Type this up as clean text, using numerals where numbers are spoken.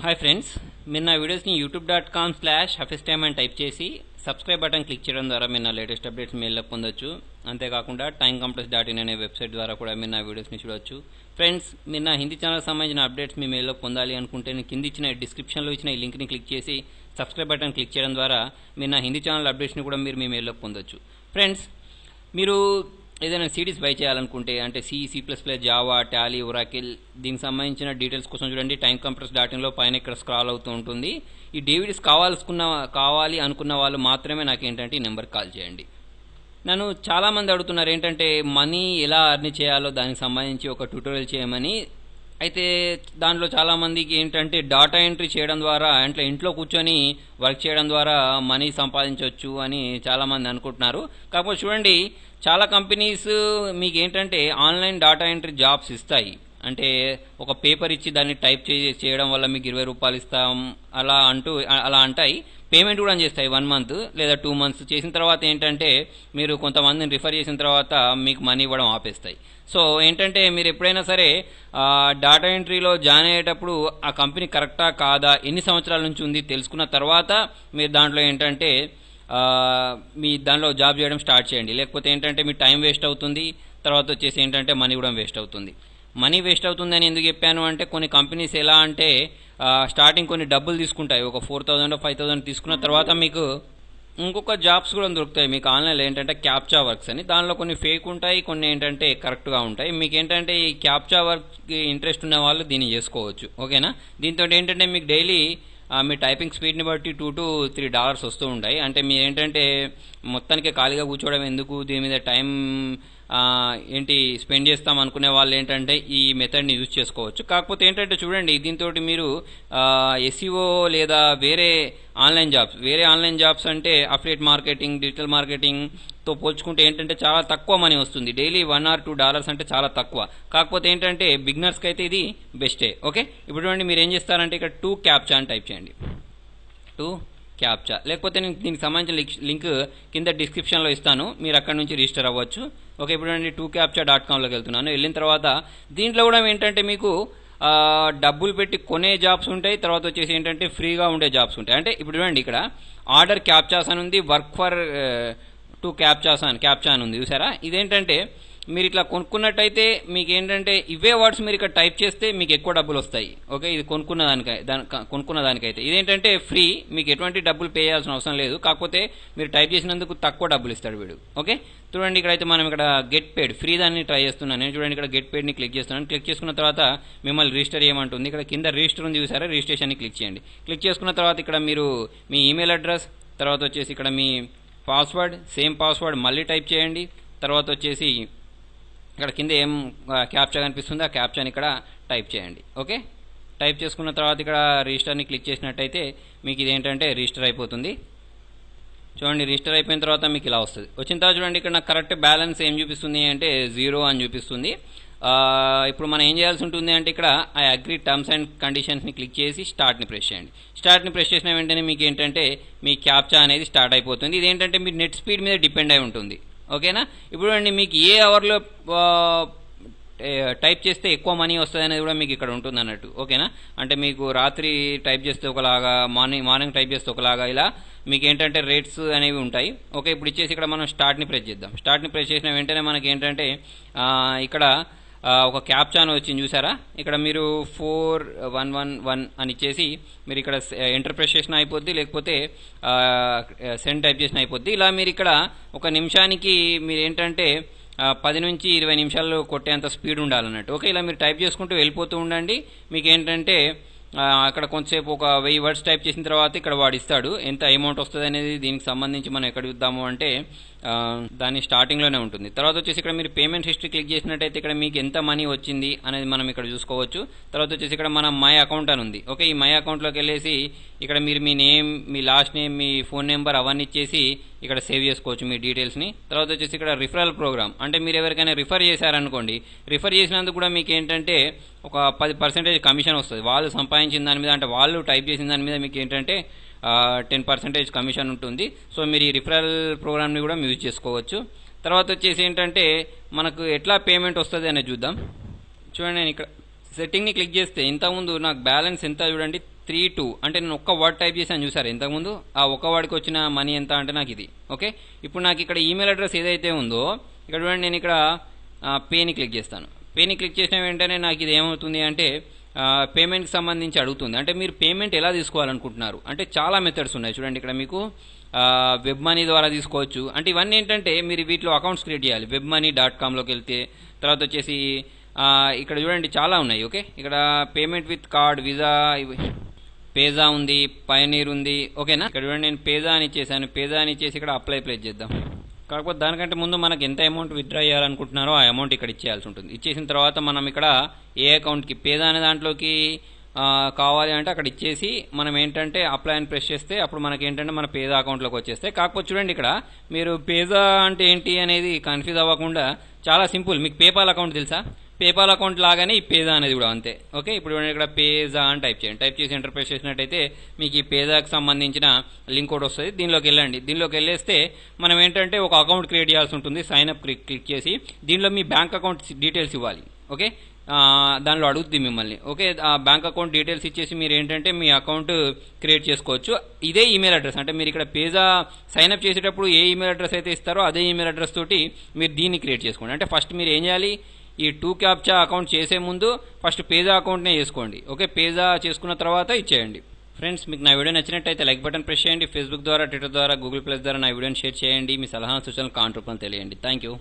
Hi friends, మీరు నా వీడియోస్ని youtube.com/hafiztime అని టైప్ చేసి సబ్స్క్రైబ్ బటన్ క్లిక్ చేయడం ద్వారా మీరు నా లేటెస్ట్ అప్డేట్స్ మెయిల్లో పొందొచ్చు. అంతేకాకుండా timecompress.in అనే వెబ్సైట్ ద్వారా కూడా మీరు నా వీడియోస్ని చూడవచ్చు. ఫ్రెండ్స్, మీరు నా హిందీ ఛానల్ సంబంధించిన అప్డేట్స్ మీ మెయిల్లో పొందాలి అనుకుంటే నేను కింద ఇచ్చిన డిస్క్రిప్షన్లో ఇచ్చిన ఈ లింక్ని క్లిక్ చేసి సబ్స్క్రైబ్ బటన్ క్లిక్ చేయడం ద్వారా మీరు నా హిందీ ఛానల్ అప్డేట్స్ని కూడా మీరు మీ మెయిల్లో పొందొచ్చు. ఫ్రెండ్స్, మీరు ఏదైనా సిడీస్ బై చేయాలనుకుంటే అంటే C++, జావా, టాలీ, ఒరాకిల్ దీనికి సంబంధించిన డీటెయిల్స్ కోసం చూడండి timecompress.in లో పైన ఇక్కడ స్క్రాల్ అవుతూ ఉంటుంది. ఈ డివిడీస్ కావాలి అనుకున్న వాళ్ళు మాత్రమే నాకు ఏంటంటే ఈ నెంబర్కి కాల్ చేయండి. నన్ను చాలామంది అడుగుతున్నారు ఏంటంటే మనీ ఎలా అర్న్ చేయాలో దానికి సంబంధించి ఒక ట్యూటోరియల్ చేయమని. అయితే దాంట్లో చాలామందికి ఏంటంటే డాటా ఎంట్రీ చేయడం ద్వారా అంటే ఇంట్లో కూర్చొని వర్క్ చేయడం ద్వారా మనీ సంపాదించవచ్చు అని చాలామంది అనుకుంటున్నారు. కాకపోతే చూడండి, చాలా కంపెనీస్ మీకు ఏంటంటే ఆన్లైన్ డాటా ఎంట్రీ జాబ్స్ ఇస్తాయి. అంటే ఒక పేపర్ ఇచ్చి దాన్ని టైప్ చేయడం వల్ల మీకు 20 రూపాయలు ఇస్తాం అలా అంటాయి. పేమెంట్ కూడా చేస్తాయి 1 మంత్ లేదా 2 మంత్స్ చేసిన తర్వాత ఏంటంటే మీరు కొంతమందిని రిఫర్ చేసిన తర్వాత మీకు మనీ ఇవ్వడం ఆపేస్తాయి. సో ఏంటంటే మీరు ఎప్పుడైనా సరే డాటా ఎంట్రీలో జాయిన్ అయ్యేటప్పుడు ఆ కంపెనీ కరెక్టా కాదా, ఎన్ని సంవత్సరాల నుంచి ఉంది తెలుసుకున్న తర్వాత మీరు దాంట్లో ఏంటంటే మీ దానిలో జాబ్ చేయడం స్టార్ట్ చేయండి. లేకపోతే ఏంటంటే మీ టైం వేస్ట్ అవుతుంది, తర్వాత వచ్చేసి ఏంటంటే మనీ కూడా వేస్ట్ అవుతుంది. మనీ వేస్ట్ అవుతుందని ఎందుకు చెప్పాను అంటే కొన్ని కంపెనీస్ ఎలా అంటే స్టార్టింగ్ కొన్ని డబ్బులు తీసుకుంటాయి, ఒక 4,000 5,000 తీసుకున్న తర్వాత మీకు ఇంకొక జాబ్స్ కూడా దొరుకుతాయి మీకు ఆన్లైన్లో ఏంటంటే క్యాప్చా వర్క్స్ అని. దానిలో కొన్ని ఫేక్ ఉంటాయి, కొన్ని ఏంటంటే కరెక్ట్గా ఉంటాయి. మీకు ఏంటంటే ఈ క్యాప్చా వర్క్కి ఇంట్రెస్ట్ ఉన్న వాళ్ళు దీన్ని చేసుకోవచ్చు. ఓకేనా? దీంతో ఏంటంటే మీకు డైలీ మీ టైపింగ్ స్పీడ్ని బట్టి $2 to $3 వస్తూ ఉంటాయి. అంటే మీరు ఏంటంటే మొత్తానికి ఖాళీగా కూర్చోవడం ఎందుకు, దీని మీద టైం స్పెండ్ చేస్తాం అనుకునే వాళ్ళు ఏంటంటే ఈ మెథడ్ని యూజ్ చేసుకోవచ్చు. కాకపోతే ఏంటంటే చూడండి, దీంతో మీరు SEO లేదా వేరే ఆన్లైన్ జాబ్స్ అంటే అఫిలియేట్ మార్కెటింగ్, డిజిటల్ మార్కెటింగ్తో పోల్చుకుంటే ఏంటంటే చాలా తక్కువ మనీ వస్తుంది. డైలీ $1 or $2 అంటే చాలా తక్కువ. కాకపోతే ఏంటంటే బిగినర్స్కి అయితే ఇది బెస్టే. ఓకే, ఇప్పుడు చూడండి మీరు ఏం చేస్తారంటే ఇక్కడ 2 CAPTCHA అని టైప్ చేయండి. 2 CAPTCHA, లేకపోతే నేను దీనికి సంబంధించిన లింక్ కింద డిస్క్రిప్షన్లో ఇస్తాను, మీరు అక్కడ నుంచి రిజిస్టర్ అవ్వచ్చు. ఓకే, ఇప్పుడు నేను 2captcha.comలోకి వెళ్తున్నాను. వెళ్ళిన తర్వాత దీంట్లో కూడా ఏంటంటే మీకు డబ్బులు పెట్టి కొనే జాబ్స్ ఉంటాయి, తర్వాత వచ్చేసి ఏంటంటే ఫ్రీగా ఉండే జాబ్స్ ఉంటాయి. అంటే ఇప్పుడు చూడండి ఇక్కడ ఆర్డర్ క్యాప్చాస్ అని ఉంది, వర్క్ ఫర్ 2 క్యాప్చా అని ఉంది, చూసారా? ఇదేంటంటే మీరు ఇట్లా కొనుక్కున్నట్టయితే మీకు ఏంటంటే ఇవే వర్డ్స్ మీరు ఇక్కడ టైప్ చేస్తే మీకు ఎక్కువ డబ్బులు వస్తాయి. ఓకే, ఇది కొనుక్కున్న దానికైతే ఇదేంటంటే ఫ్రీ, మీకు ఎటువంటి డబ్బులు పే చేయాల్సిన అవసరం లేదు. కాకపోతే మీరు టైప్ చేసినందుకు తక్కువ డబ్బులు ఇస్తాడు వీడు. ఓకే, చూడండి ఇక్కడైతే మనం ఇక్కడ గెట్ పేడ్ ఫ్రీ దాన్ని ట్రై చేస్తున్నాను నేను. చూడండి ఇక్కడ గెట్ పేడ్ని క్లిక్ చేస్తున్నాను. క్లిక్ చేసుకున్న తర్వాత మిమ్మల్ని రిజిస్టర్ చేయమంటుంది. ఇక్కడ కింద రిజిస్టర్ ఉంది చూసారా, రిజిస్ట్రేషన్ని క్లిక్ చేయండి. క్లిక్ చేసుకున్న తర్వాత ఇక్కడ మీరు మీ ఈమెయిల్ అడ్రస్, తర్వాత వచ్చేసి ఇక్కడ మీ పాస్వర్డ్, సేమ్ పాస్వర్డ్ మళ్ళీ టైప్ చేయండి. తర్వాత వచ్చేసి ఇక్కడ కింద ఏం క్యాప్చా కనిపిస్తుందో ఆ క్యాప్చాని ఇక్కడ టైప్ చేయండి. ఓకే, టైప్ చేసుకున్న తర్వాత ఇక్కడ రిజిస్టర్ని క్లిక్ చేసినట్టయితే మీకు ఇదేంటంటే రిజిస్టర్ అయిపోతుంది. చూడండి, రిజిస్టర్ అయిపోయిన తర్వాత మీకు ఇలా వస్తుంది. వచ్చిన తర్వాత చూడండి ఇక్కడ నాకు కరెక్ట్ బ్యాలెన్స్ ఏం చూపిస్తుంది అంటే 0 అని చూపిస్తుంది. ఇప్పుడు మనం ఏం చేయాల్సి ఉంటుంది అంటే ఇక్కడ ఐ అగ్రీ టర్మ్స్ అండ్ కండిషన్స్ని క్లిక్ చేసి స్టార్ట్ని ప్రెస్ చేయండి. స్టార్ట్ని ప్రెస్ చేసిన వెంటనే మీకు ఏంటంటే మీ క్యాప్చా అనేది స్టార్ట్ అయిపోతుంది. ఇదేంటంటే మీ నెట్ స్పీడ్ మీద డిపెండ్ అయి ఉంటుంది. ఓకేనా? ఇప్పుడు అండి మీకు ఏ అవర్లో టైప్ చేస్తే ఎక్కువ మనీ వస్తుంది అనేది కూడా మీకు ఇక్కడ ఉంటుంది అన్నట్టు. ఓకేనా? అంటే మీకు రాత్రి టైప్ చేస్తే ఒకలాగా, మార్నింగ్ టైప్ చేస్తే ఒకలాగా, ఇలా మీకు ఏంటంటే రేట్స్ అనేవి ఉంటాయి. ఓకే, ఇప్పుడు ఇచ్చేసి ఇక్కడ మనం స్టార్ట్ని ప్రెస్ చేద్దాం. స్టార్ట్ని ప్రెస్ చేసిన వెంటనే మనకి ఏంటంటే ఇక్కడ ఒక క్యాప్చా అని వచ్చింది చూసారా? ఇక్కడ మీరు 4111 అని ఇచ్చేసి మీరు ఇక్కడ ఎంటర్ ప్రెస్ చేసిన అయిపోద్ది, లేకపోతే సెండ్ టైప్ చేసిన అయిపోద్ది. ఇలా మీరు ఇక్కడ ఒక నిమిషానికి మీరు ఏంటంటే 10 నుంచి 20 నిమిషాలు కొట్టేంత స్పీడ్ ఉండాలన్నట్టు. ఓకే, ఇలా మీరు టైప్ చేసుకుంటూ వెళ్ళిపోతూ ఉండండి. మీకు ఏంటంటే అక్కడ కొంతసేపు ఒక 1000 వర్డ్స్ టైప్ చేసిన తర్వాత ఇక్కడ వాడు ఇస్తాడు ఎంత అమౌంట్ వస్తుంది అనేది. దీనికి సంబంధించి మనం ఎక్కడ చూద్దాము అంటే దాని స్టార్టింగ్లోనే ఉంటుంది. తర్వాత వచ్చేసి ఇక్కడ మీరు పేమెంట్ హిస్టరీ క్లిక్ చేసినట్టయితే ఇక్కడ మీకు ఎంత మనీ వచ్చింది అనేది మనం ఇక్కడ చూసుకోవచ్చు. తర్వాత వచ్చేసి ఇక్కడ మన మై అకౌంట్ అని ఉంది. ఓకే, ఈ మై అకౌంట్లోకి వెళ్ళేసి ఇక్కడ మీరు మీ నేమ్, మీ లాస్ట్ నేమ్, మీ ఫోన్ నెంబర్ అవన్నీ ఇచ్చేసి ఇక్కడ సేవ్ చేసుకోవచ్చు మీ డీటెయిల్స్ని. తర్వాత వచ్చేసి ఇక్కడ రిఫరల్ ప్రోగ్రామ్, అంటే మీరు ఎవరికైనా రిఫర్ చేశారనుకోండి, రిఫర్ చేసినందుకు కూడా మీకు ఏంటంటే ఒక 10% కమిషన్ వస్తుంది. వాళ్ళు సంపాదించిన దాని మీద, అంటే వాళ్ళు టైప్ చేసిన దాని మీద మీకు ఏంటంటే 10% కమిషన్ ఉంటుంది. సో మీరు ఈ రిఫరల్ ప్రోగ్రామ్ని కూడా యూజ్ చేసుకోవచ్చు. తర్వాత వచ్చేసి ఏంటంటే మనకు ఎట్లా పేమెంట్ వస్తుంది అనేది చూద్దాం. చూడండి, నేను ఇక్కడ సెట్టింగ్ని క్లిక్ చేస్తే ఇంతకుముందు నాకు బ్యాలెన్స్ ఎంత చూడండి 32, అంటే నేను ఒక్క వర్డ్ టైప్ చేశాను చూసారు ఇంతకుముందు, ఆ ఒక్క వర్డ్కి వచ్చిన మనీ ఎంత అంటే నాకు ఇది. ఓకే, ఇప్పుడు నాకు ఇక్కడ ఈమెయిల్ అడ్రస్ ఏదైతే ఉందో ఇక్కడ చూడండి, నేను ఇక్కడ పేని క్లిక్ చేస్తాను. పేని క్లిక్ చేసిన వెంటనే నాకు ఇది ఏమవుతుంది అంటే పేమెంట్కి సంబంధించి అడుగుతుంది. అంటే మీరు పేమెంట్ ఎలా తీసుకోవాలనుకుంటున్నారు అంటే చాలా మెథడ్స్ ఉన్నాయి చూడండి. ఇక్కడ మీకు వెబ్ మనీ ద్వారా తీసుకోవచ్చు. అంటే ఇవన్నీ ఏంటంటే మీరు వీటిలో అకౌంట్స్ క్రియేట్ చేయాలి. webmoney.comలోకి వెళ్తే తర్వాత వచ్చేసి ఇక్కడ చూడండి చాలా ఉన్నాయి. ఓకే, ఇక్కడ పేమెంట్ విత్ కార్డ్, వీసా, పేజా ఉంది, పయనీర్ ఉంది. ఓకేనా, ఇక్కడ చూడండి నేను పేజా అని ఇచ్చేసాను. పేజా అని ఇచ్చేసి ఇక్కడ అప్లై ప్లేస్ చేద్దాం. కాకపోతే దానికంటే ముందు మనకు ఎంత అమౌంట్ విత్డ్రా చేయాలనుకుంటున్నారో ఆ అమౌంట్ ఇక్కడ ఇచ్చేయాల్సి ఉంటుంది. ఇచ్చేసిన తర్వాత మనం ఇక్కడ ఏ అకౌంట్కి పేజా అనే దాంట్లోకి కావాలి అంటే అక్కడ ఇచ్చేసి మనం ఏంటంటే అప్లై అని ప్రెస్ చేస్తే అప్పుడు మనకి ఏంటంటే మన పేజా అకౌంట్లోకి వచ్చేస్తాయి. కాకపోతే చూడండి ఇక్కడ మీరు పేజా అంటే ఏంటి అనేది కన్ఫ్యూజ్ అవ్వకుండా చాలా సింపుల్. మీకు పేపాల్ అకౌంట్ తెలుసా? పేపాల్ అకౌంట్ లాగానే ఈ పేజా అనేది కూడా అంతే. ఓకే, ఇప్పుడు ఇక్కడ పేజా అని టైప్ చేయండి. టైప్ చేసి ఎంటర్ ప్రెస్ చేసినట్టయితే మీకు ఈ పేజాకి సంబంధించిన లింక్ కూడా వస్తుంది. దీనిలోకి వెళ్ళండి. దీనిలోకి వెళ్ళేస్తే మనం ఏంటంటే ఒక అకౌంట్ క్రియేట్ చేయాల్సి ఉంటుంది. సైన్ అప్ క్లిక్ చేసి దీనిలో మీ బ్యాంక్ అకౌంట్ డీటెయిల్స్ ఇవ్వాలి. ఓకే, దానిలో అడుగుద్ది మిమ్మల్ని. ఓకే, ఆ బ్యాంక్ అకౌంట్ డీటెయిల్స్ ఇచ్చేసి మీరు ఏంటంటే మీ అకౌంట్ క్రియేట్ చేసుకోవచ్చు. ఇదే ఈమెయిల్ అడ్రస్, అంటే మీరు ఇక్కడ పేజా సైన్ అప్ చేసేటప్పుడు ఏ ఈమెయిల్ అడ్రస్ అయితే ఇస్తారో అదే ఈమెయిల్ అడ్రస్ తోటి మీరు దీన్ని క్రియేట్ చేసుకోండి. అంటే ఫస్ట్ మీరు ఏం చేయాలి, ఈ 2 క్యాప్చా అకౌంట్ చేసే ముందు ఫస్ట్ పేజా అకౌంట్నే చేసుకోండి. ఓకే, పేజా చేసుకున్న తర్వాత ఇచ్చేయండి. ఫ్రెండ్స్, మీకు నా వీడియో నచ్చినట్టయితే లైక్ బటన్ ప్రెస్ చేయండి. ఫేస్బుక్ ద్వారా, ట్విట్టర్ ద్వారా, గూగుల్ ప్లస్ ద్వారా నా వీడియోని షేర్ చేయండి. మీ సలహా సూచనలు కామెంట్ రూపంలో తెలియండి. Thank you.